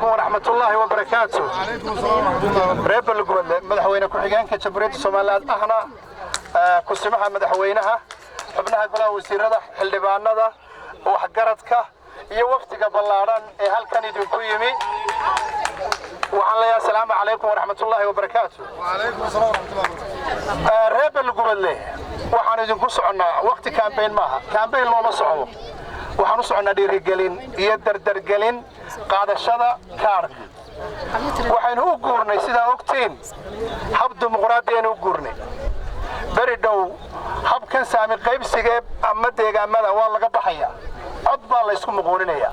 عليكم ورحمة الله وبركاته. وعليكم السلام ورحمة الله وبركاته. ريب الجمهورية مدحوينة كحجان كجمهورية الصومالية أهنا كسمها مدحوينها ابنها كلها وزيرة حلبانة وحجرتك يوفتك بلاران هل كان يدكوا يمي وعلى السلام عليكم ورحمة الله وبركاته. وعليكم السلام ورحمة الله وبركاته. ريب الجمهورية waxaan idinku soconnaa waqti campaign maaha campaign looma socdo waxaan u soconnaa dhiirigelin iyo dardargelin qaadashada kaarka waxaan u guurnay sida ogtiin hab dimuqraadi u guurnay bari dhow habkan saami qaybsiga ama deegaamada waa laga baxaya cod baa la isku muquuninaya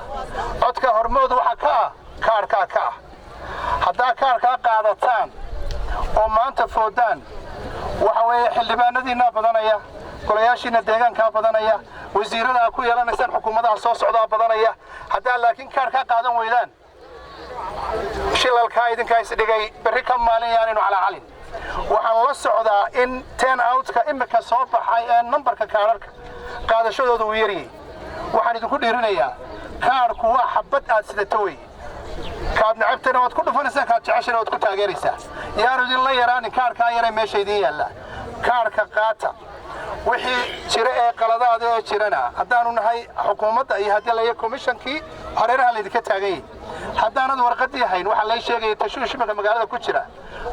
codka hormood waxa ka kaarka hadaa kaarka qaadataan oo maanta foodaan وحوي حلبانadina badanaya golayaashina deegaanka badanaya wasiirada ku yeelanaysan xukuumadda soo socda badanaya hadaa laakiin kaarka qaadan weydaan shilalka idinka is dhigay bari ka maalin yaaninu ala calin waxaan la socdaa in 10 out-ka imika soo baxay ee numberka kaararka qaadashadoodu uu yari waxaan idinku dhiirinayaa kaarku waa xabad aad sidato way kaad nacabtana waad ku dhufanaysaa kaad jeceshana waad ku taageeraysaa yaanu idin la yaraan kaarka yaray meesha idin yaala kaarka qaata wixii jira ee qaladaada ee jirana hadaanu nahay xukuumadda iyo hadii la commissionkii hareeraha la idinka taagay hadaanad warqadii hayn waxa la sheegay tashuushimka magaalada ku jira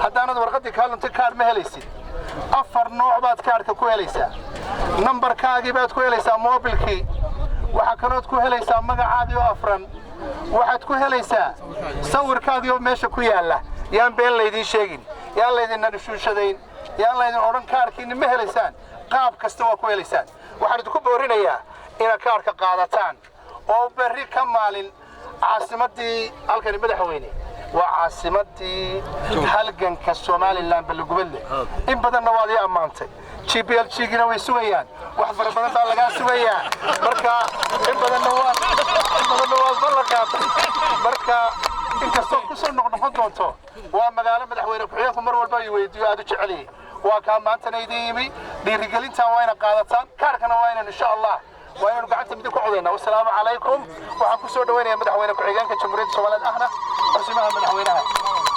hadaanad warqadii kaalunta kaar ma helaysid afar nooc baad kaarka ku helaysaa numberkaagii baad ku helaysaa mobilkii waxa kalood ku helaysaa magacaagii oo afran waxaad ku helaysaa sawirkaagii oo meesha ku yaala yaan been leedin sheegin yaan leedin nashuushadayn yaan leedin oran kaarkiina ma helaysaan qaab kasta waa ku helaysaan waxaan idinku boorinayaa in kaarka qaadataan oo bari ka maalin caasimadii halkan madaxweyne waa caasimadii halganka Soomaaliland balgubadle in badanna waa ay amaantay GPL chigina way sugayaan wax fara badan baa laga sugayaa marka in badanna waa balaqaatay marka inkastoo ku soo noqon doonto waa magaalo madaxweyne ku-xigeenku mar walba ay weydiiyo aad u jeceliye waa ka maanta idin yimi dhiirigelinta waa ina qaadataan kaarkana waa ina insha Allah waa inuu gacanta mid ku codeynaa wassalaamu calaykum waxaan ku soo dhaweynayaa madaxweyne ku-xigeenka jamhuuriyadda Soomaaliya ahna xusimaha madaxweynaha